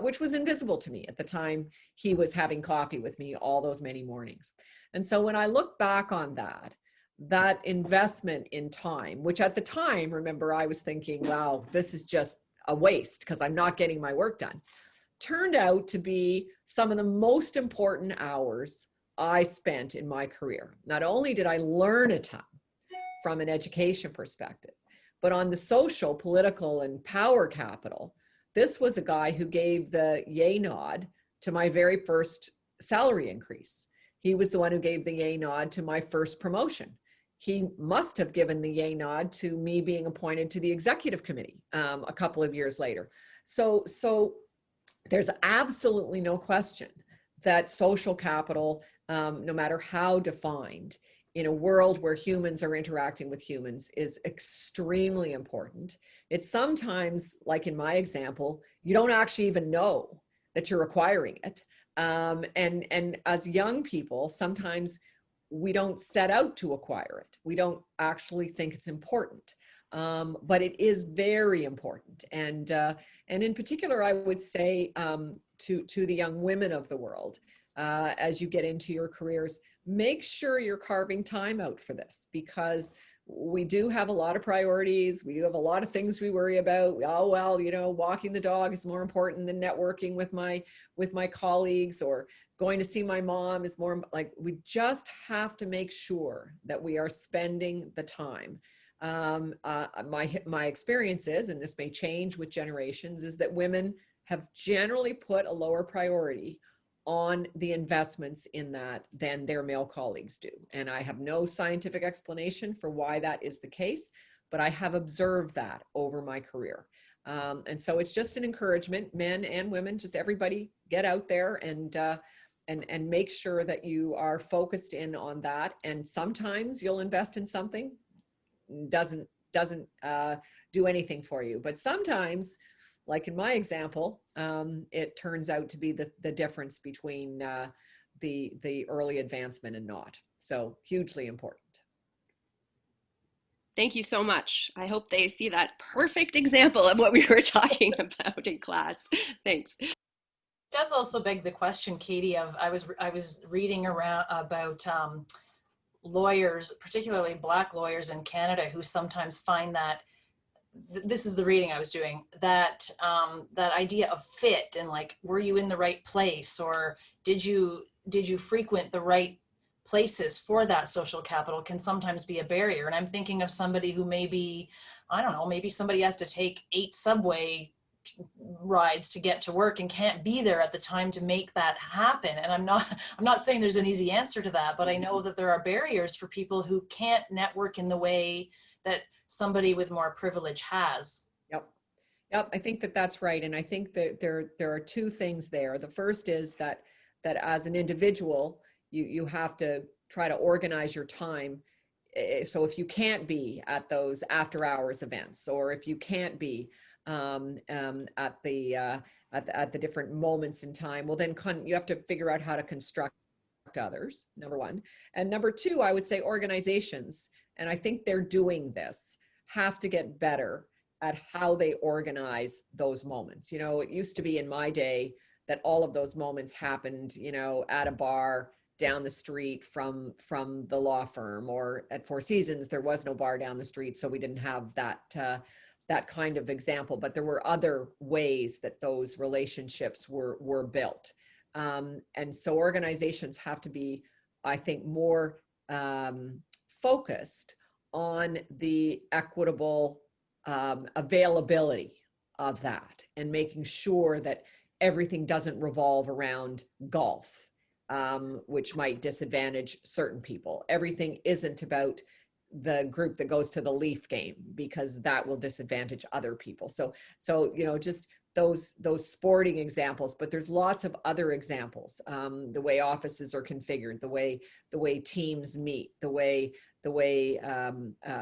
Which was invisible to me at the time he was having coffee with me all those many mornings. And so when I look back on that investment in time, which at the time, remember, I was thinking, wow, this is just a waste because I'm not getting my work done, turned out to be some of the most important hours I spent in my career. Not only did I learn a ton from an education perspective, but on the social, political, and power capital, this was a guy who gave the yay nod to my very first salary increase. He was the one who gave the yay nod to my first promotion. He must have given the yay nod to me being appointed to the executive committee a couple of years later. So there's absolutely no question that social capital, no matter how defined, in a world where humans are interacting with humans, is extremely important. It's sometimes, like in my example, you don't actually even know that you're acquiring it. And as young people, sometimes we don't set out to acquire it. We don't actually think it's important, but it is very important. And in particular, I would say to the young women of the world, as you get into your careers, make sure you're carving time out for this, because we do have a lot of priorities. We do have a lot of things we worry about. Oh, well, you know, walking the dog is more important than networking with my colleagues, or going to see my mom is more like, we just have to make sure that we are spending the time. My experience is, and this may change with generations, is that women have generally put a lower priority on the investments in that than their male colleagues do. And I have no scientific explanation for why that is the case, but I have observed that over my career. And so it's just an encouragement, men and women, just everybody get out there and make sure that you are focused in on that. And sometimes you'll invest in something, doesn't do anything for you. But sometimes, like in my example, it turns out to be the difference between the early advancement and not. So hugely important. Thank you so much. I hope they see that perfect example of what we were talking about in class. Thanks. It does also beg the question, Katie, of I was reading around about lawyers, particularly Black lawyers in Canada, who sometimes find that, this is the reading I was doing, that that idea of fit and like, were you in the right place, or did you frequent the right places for that social capital, can sometimes be a barrier. And I'm thinking of somebody who maybe, I don't know, maybe somebody has to take 8 subway rides to get to work and can't be there at the time to make that happen. And I'm not saying there's an easy answer to that, but I know that there are barriers for people who can't network in the way that somebody with more privilege has. Yep, I think that's right. And I think that there are 2 things there. The first is that as an individual, you have to try to organize your time. So if you can't be at those after hours events, or if you can't be at the different moments in time, well, then you have to figure out how to construct others, number 1. And number 2, I would say organizations, and I think they're doing this, have to get better at how they organize those moments. You know, it used to be in my day that all of those moments happened, you know, at a bar down the street from the law firm, or at Four Seasons, there was no bar down the street, so we didn't have that kind of example. But there were other ways that those relationships were built. And so organizations have to be, I think, more focused on the equitable availability of that, and making sure that everything doesn't revolve around golf, which might disadvantage certain people. Everything isn't about the group that goes to the Leaf game, because that will disadvantage other people. So you know, just those sporting examples, but there's lots of other examples. The way offices are configured, the way teams meet, the way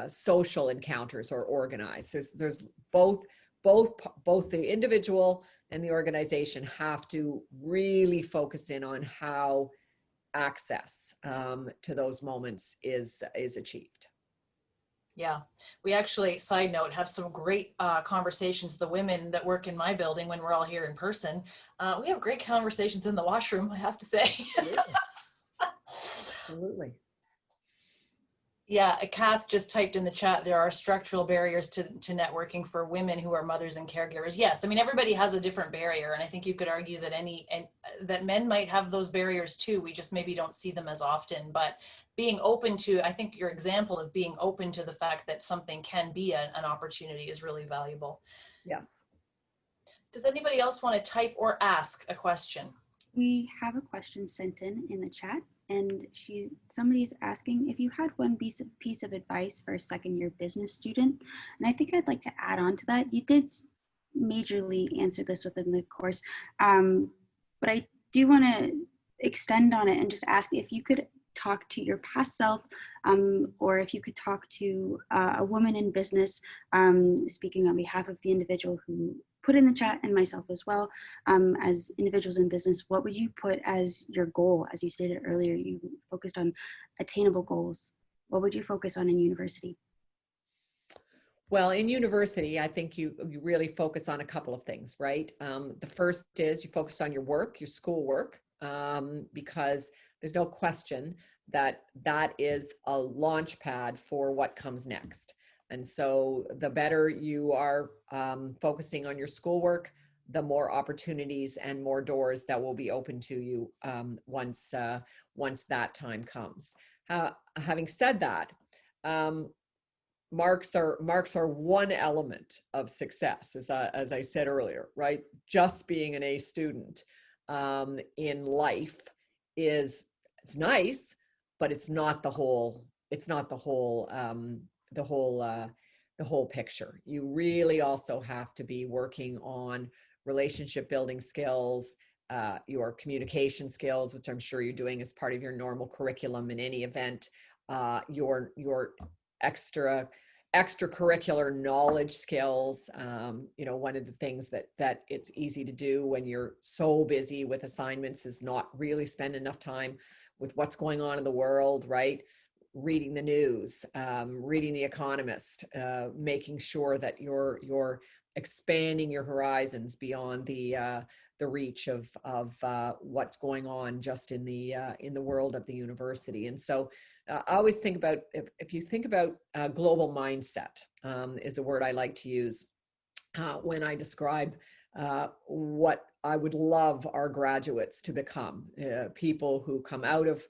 social encounters are organized. There's both the individual and the organization have to really focus in on how access to those moments is achieved. Yeah, we actually, side note, have some great conversations. The women that work in my building, when we're all here in person, we have great conversations in the washroom, I have to say. Absolutely. Yeah, Kath just typed in the chat, there are structural barriers to networking for women who are mothers and caregivers. Yes, I mean, everybody has a different barrier, and I think you could argue that that men might have those barriers too. We just maybe don't see them as often. But being open to, I think your example of being open to the fact that something can be an opportunity is really valuable. Yes. Does anybody else want to type or ask a question? We have a question sent in the chat, and somebody's asking if you had one piece of advice for a second-year business student. And I think I'd like to add on to that. You did majorly answer this within the course, but I do want to extend on it and just ask if you could talk to your past self, or if you could talk to a woman in business, speaking on behalf of the individual who put in the chat, and myself as well, as individuals in business, what would you put as your goal? As you stated earlier, you focused on attainable goals. What would you focus on in university? Well, in university, I think you really focus on a couple of things, right? The first is you focus on your work, your schoolwork, because there's no question that is a launch pad for what comes next. And so the better you are focusing on your schoolwork, the more opportunities and more doors that will be open to you once that time comes. Having said that, marks are one element of success, as I said earlier, right? Just being an A student in life it's nice, but it's not the whole. It's not the whole. The whole picture. You really also have to be working on relationship building skills, your communication skills, which I'm sure you're doing as part of your normal curriculum in any event, your extracurricular knowledge skills. One of the things that it's easy to do when you're so busy with assignments is not really spend enough time with what's going on in the world, right? Reading the news, reading The Economist, making sure that you're expanding your horizons beyond the reach of what's going on just in the world of the university. And so I always think about, if you think about global mindset, is a word I like to use when I describe what I would love our graduates to become, people who come out of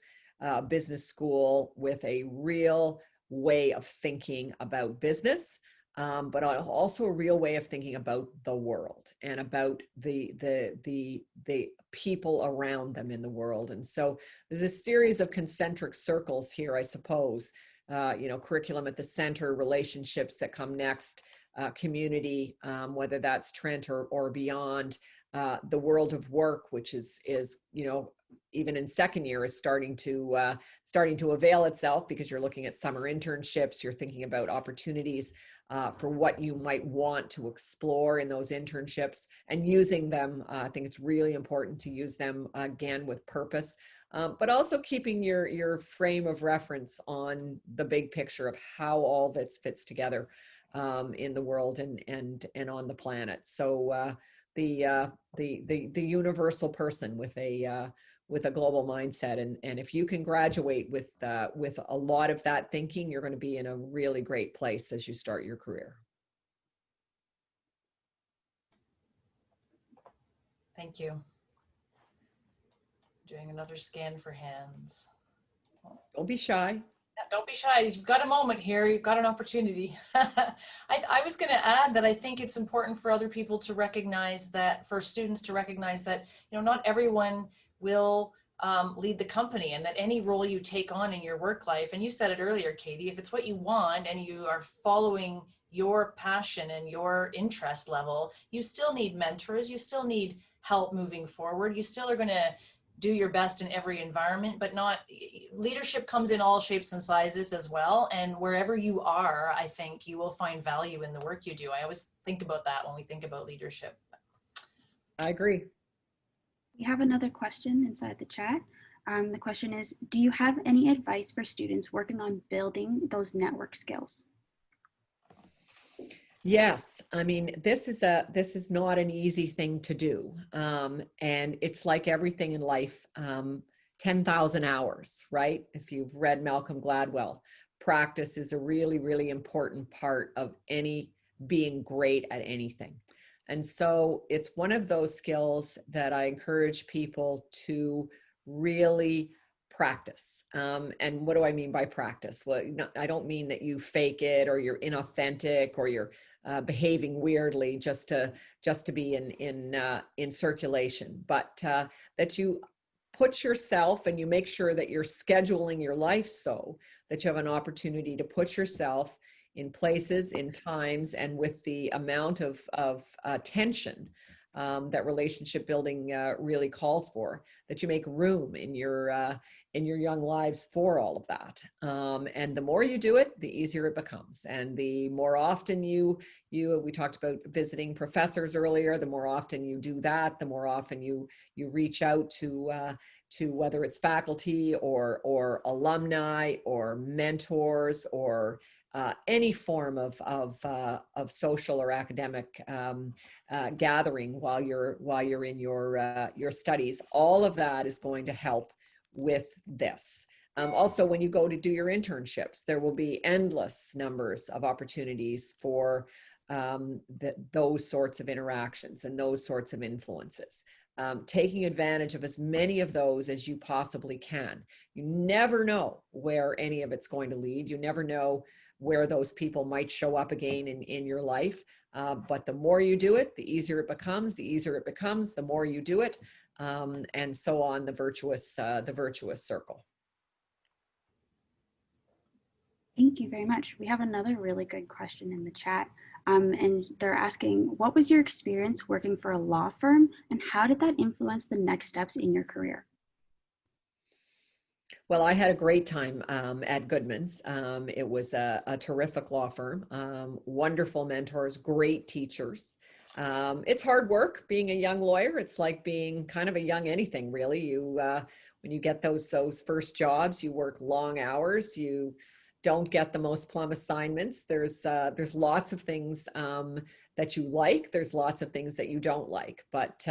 business school with a real way of thinking about business, but also a real way of thinking about the world and about the people around them in the world. And so there's a series of concentric circles here, I suppose. Curriculum at the center, relationships that come next, community, whether that's Trent or beyond, the world of work, which is even in second year is starting to avail itself, because you're looking at summer internships, you're thinking about opportunities for what you might want to explore in those internships and using them. I think it's really important to use them again with purpose, but also keeping your frame of reference on the big picture of how all this fits together in the world and on the planet. So the universal person with a global mindset, and if you can graduate with a lot of that thinking, you're going to be in a really great place as you start your career. Thank you. Doing another scan for hands. Don't be shy. Don't be shy. You've got a moment here. You've got an opportunity. I was going to add that I think it's important for other people to recognize that, for students to recognize that, not everyone will lead the company, and that any role you take on in your work life, and you said it earlier, Katie, if it's what you want and you are following your passion and your interest level, you still need mentors. You still need help moving forward. You still are going to do your best in every environment, but leadership comes in all shapes and sizes as well. And wherever you are, I think you will find value in the work you do. I always think about that when we think about leadership. I agree. We have another question inside the chat. The question is, do you have any advice for students working on building those network skills? Yes, I mean, this is not an easy thing to do, and it's like everything in life, 10,000 hours, right? If you've read Malcolm Gladwell, practice is a really, really important part of being great at anything. And so it's one of those skills that I encourage people to really practice. And what do I mean by practice? Well, I don't mean that you fake it or you're inauthentic or you're behaving weirdly just to be in circulation, but that you put yourself and you make sure that you're scheduling your life so that you have an opportunity to put yourself in places, in times, and with the amount of attention that relationship building really calls for, that you make room in your young lives for all of that. And the more you do it, the easier it becomes. And the more often we talked about visiting professors earlier, the more often you do that, the more often you reach out to whether it's faculty or alumni or mentors or any form of social or academic gathering while you're in your studies. All of that is going to help with this. Also, when you go to do your internships, there will be endless numbers of opportunities for those sorts of interactions and those sorts of influences. Taking advantage of as many of those as you possibly can. You never know where any of it's going to lead. You never know where those people might show up again in your life. But the more you do it, the easier it becomes, the more you do it, and so on, the virtuous circle. Thank you very much. We have another really good question in the chat. And they're asking, what was your experience working for a law firm and how did that influence the next steps in your career? Well, I had a great time at Goodman's. It was a terrific law firm, wonderful mentors, great teachers. It's hard work being a young lawyer. It's like being kind of a young anything, really. When you get those first jobs, you work long hours. You don't get the most plum assignments. There's lots of things that you like. There's lots of things that you don't like. But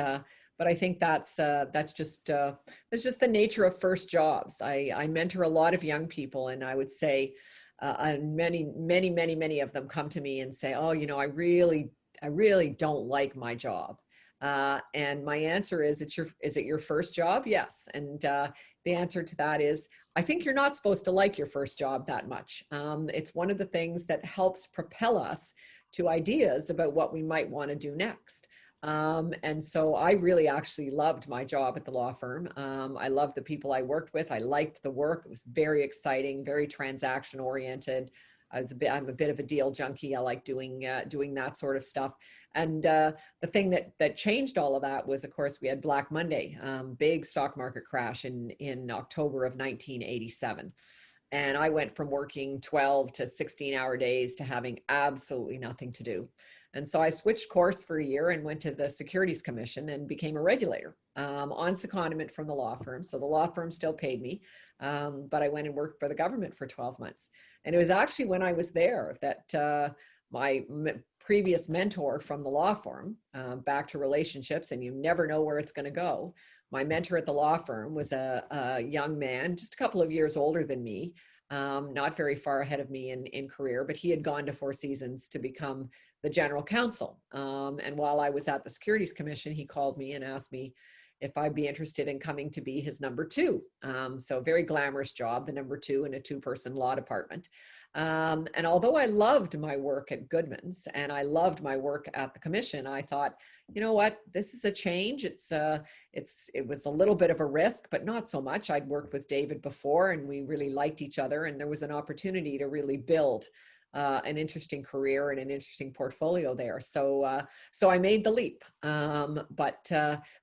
I think that's just the nature of first jobs. I mentor a lot of young people, and I would say many of them come to me and say, "Oh, I really don't like my job." And my answer is, is it your first job? Yes. And the answer to that is, I think you're not supposed to like your first job that much. It's one of the things that helps propel us to ideas about what we might want to do next. And so I really actually loved my job at the law firm. I loved the people I worked with. I liked the work. It was very exciting, very transaction oriented. I'm a bit of a deal junkie. I like doing that sort of stuff. And the thing that changed all of that was, of course, we had Black Monday, big stock market crash in October of 1987. And I went from working 12 to 16-hour days to having absolutely nothing to do. And so I switched course for a year and went to the Securities Commission and became a regulator on secondment from the law firm. So the law firm still paid me, but I went and worked for the government for 12 months. And it was actually when I was there that my previous mentor from the law firm, back to relationships, and you never know where it's going to go. My mentor at the law firm was a young man, just a couple of years older than me, not very far ahead of me in career, but he had gone to Four Seasons to become the general counsel. And while I was at the Securities Commission, he called me and asked me if I'd be interested in coming to be his number two. So very glamorous job, the number two in a two-person law department. And although I loved my work at Goodman's and I loved my work at the commission, I thought, you know what, this is a change. It was a little bit of a risk, but not so much. I'd worked with David before and we really liked each other, and there was an opportunity to really build an interesting career and an interesting portfolio there. So I made the leap. But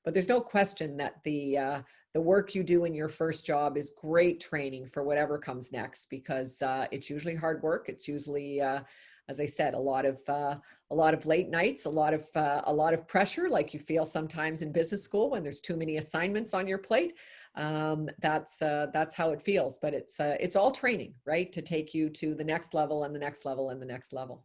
there's no question that the work you do in your first job is great training for whatever comes next, because it's usually hard work. It's usually, as I said, a lot of late nights, a lot of pressure, like you feel sometimes in business school when there's too many assignments on your plate. That's how it feels, but it's all training, right? To take you to the next level and the next level and the next level.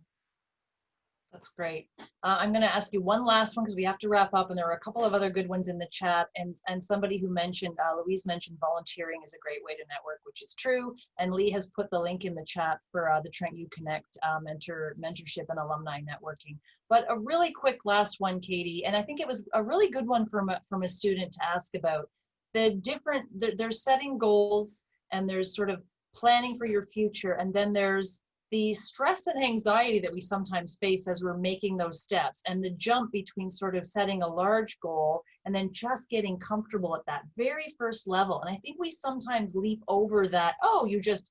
That's great. I'm going to ask you one last one because we have to wrap up, and there are a couple of other good ones in the chat. And somebody who mentioned, Louise mentioned volunteering is a great way to network, which is true. And Lee has put the link in the chat for the Trent U Connect mentorship and alumni networking. But a really quick last one, Katie, and I think it was a really good one from a student to ask about the different. There's setting goals, and there's sort of planning for your future, and then there's the stress and anxiety that we sometimes face as we're making those steps, and the jump between sort of setting a large goal and then just getting comfortable at that very first level. And I think we sometimes leap over that, oh, you just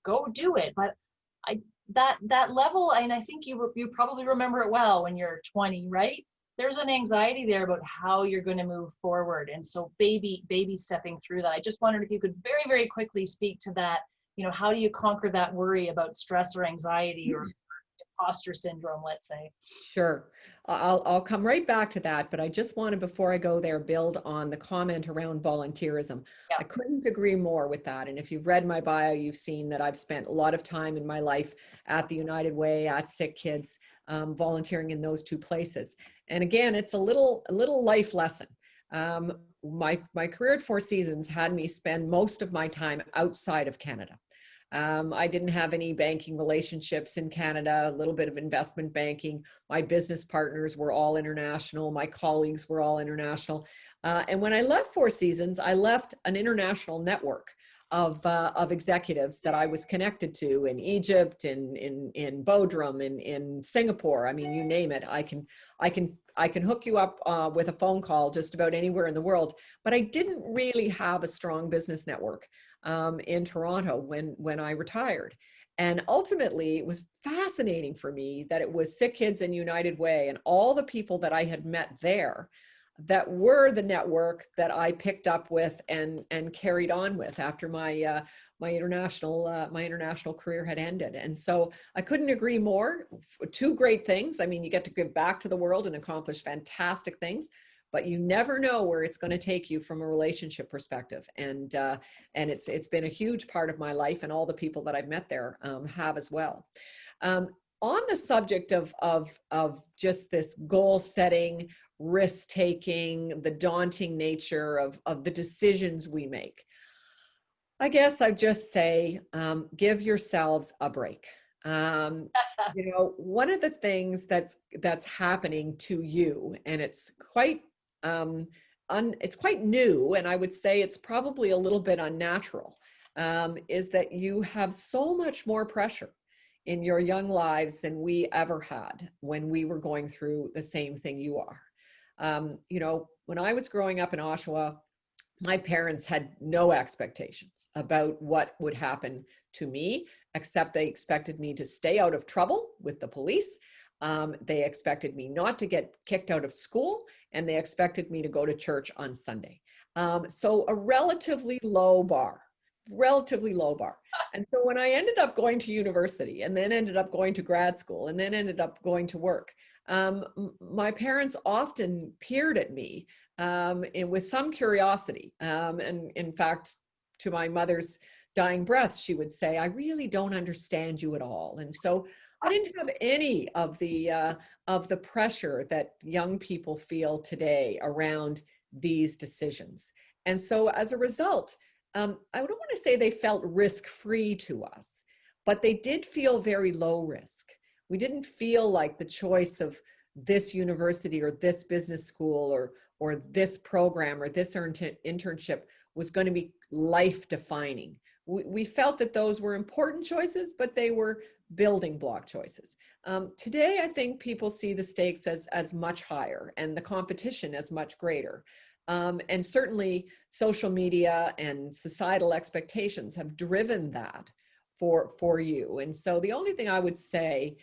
go do it. But that level, and I think you probably remember it well when you're 20, right? There's an anxiety there about how you're going to move forward. And so baby stepping through that. I just wondered if you could very, very quickly speak to that. How do you conquer that worry about stress or anxiety or imposter syndrome, let's say? Sure. I'll come right back to that, but I just want to, before I go there, build on the comment around volunteerism. Yeah. I couldn't agree more with that. And if you've read my bio, you've seen that I've spent a lot of time in my life at the United Way, at Sick Kids, volunteering in those two places. And again, it's a little life lesson. my career at Four Seasons had me spend most of my time outside of Canada. I didn't have any banking relationships in Canada, a little bit of investment banking. My business partners were all international. My colleagues were all international. And when I left Four Seasons, I left an international network of executives that I was connected to in Egypt, in Bodrum, in Singapore. I mean, you name it. I can hook you up with a phone call just about anywhere in the world. But I didn't really have a strong business network in Toronto when I retired. And ultimately, it was fascinating for me that it was Sick Kids and United Way and all the people that I had met there that were the network that I picked up with and carried on with after my international career had ended. And so I couldn't agree more. Two great things. I mean, you get to give back to the world and accomplish fantastic things, but you never know where it's going to take you from a relationship perspective. And it's been a huge part of my life, and all the people that I've met there have as well. On the subject of just this goal setting, risk taking, the daunting nature of the decisions we make, I guess I'd just say, give yourselves a break. One of the things that's happening to you, and it's quite new, and I would say it's probably a little bit unnatural, is that you have so much more pressure in your young lives than we ever had when we were going through the same thing you are. When I was growing up in Oshawa, my parents had no expectations about what would happen to me, except they expected me to stay out of trouble with the police. They expected me not to get kicked out of school, and they expected me to go to church on Sunday. So a relatively low bar. And so when I ended up going to university, and then ended up going to grad school, and then ended up going to work, my parents often peered at me with some curiosity. And in fact, to my mother's dying breath, she would say, "I really don't understand you at all." And so I didn't have any of the pressure that young people feel today around these decisions. And so as a result, I don't want to say they felt risk-free to us, but they did feel very low risk. We didn't feel like the choice of this university or this business school or this program or this internship was going to be life-defining. We felt that those were important choices, but they were building block choices. Today, I think people see the stakes as much higher and the competition as much greater. And certainly social media and societal expectations have driven that for you. And so the only thing I would say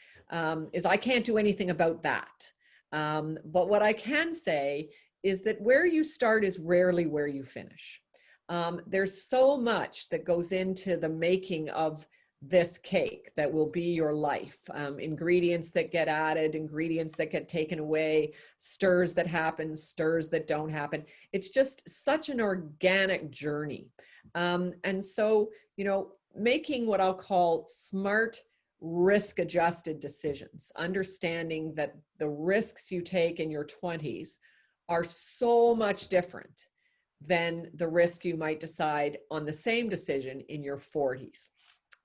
is I can't do anything about that. But what I can say is that where you start is rarely where you finish. There's so much that goes into the making of this cake that will be your life. Ingredients that get added, ingredients that get taken away, stirs that happen, stirs that don't happen. It's just such an organic journey. And so, making what I'll call smart, risk-adjusted decisions, understanding that the risks you take in your 20s are so much different than the risk you might decide on the same decision in your 40s.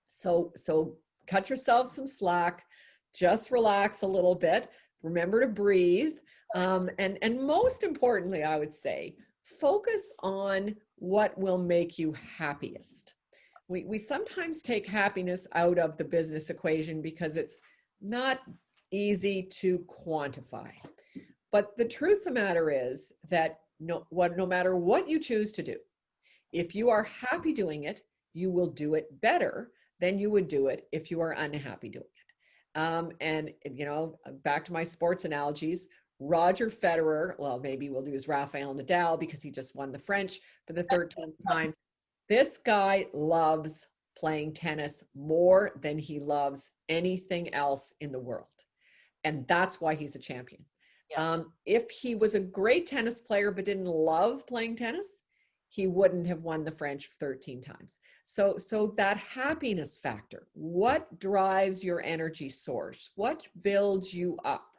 So cut yourself some slack, just relax a little bit, remember to breathe, and most importantly, I would say, focus on what will make you happiest. We sometimes take happiness out of the business equation because it's not easy to quantify. But the truth of the matter is that no matter what you choose to do, if you are happy doing it, you will do it better than you would do it if you are unhappy doing it. And back to my sports analogies, Roger Federer, well, maybe we'll use Rafael Nadal because he just won the French for the 13th time. This guy loves playing tennis more than he loves anything else in the world. And that's why he's a champion. Yeah. If he was a great tennis player but didn't love playing tennis, he wouldn't have won the French 13 times. So that happiness factor, what drives your energy source? What builds you up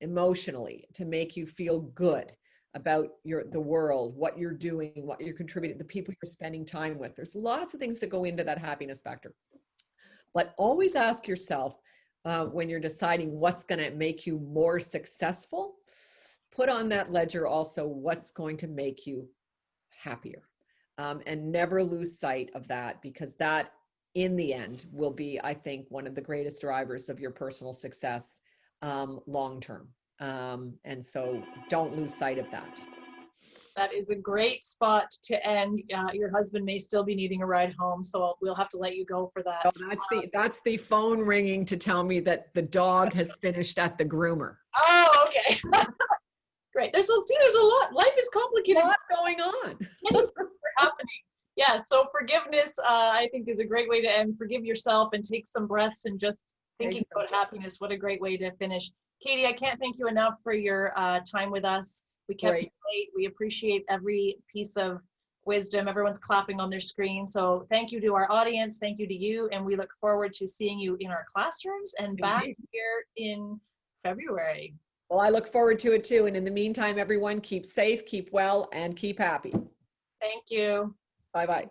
emotionally to make you feel good about the world, what you're doing, what you're contributing, the people you're spending time with. There's lots of things that go into that happiness factor. But always ask yourself when you're deciding what's going to make you more successful, put on that ledger also what's going to make you happier. And never lose sight of that, because that in the end will be, I think, one of the greatest drivers of your personal success long term. And so don't lose sight of that. That is a great spot to end. Your husband may still be needing a ride home, so we'll have to let you go for that. Oh, that's the phone ringing to tell me that the dog has finished at the groomer. Oh, okay. Great. There's a lot. Life is complicated. A lot going on. Many things are happening. Yeah. So forgiveness, I think, is a great way to end. Forgive yourself and take some breaths, and just thinking about happiness. What a great way to finish. Katie, I can't thank you enough for your time with us. We kept you late. We appreciate every piece of wisdom. Everyone's clapping on their screen. So thank you to our audience. Thank you to you. And we look forward to seeing you in our classrooms and back here in February. Well, I look forward to it too. And in the meantime, everyone, keep safe, keep well, and keep happy. Thank you. Bye-bye.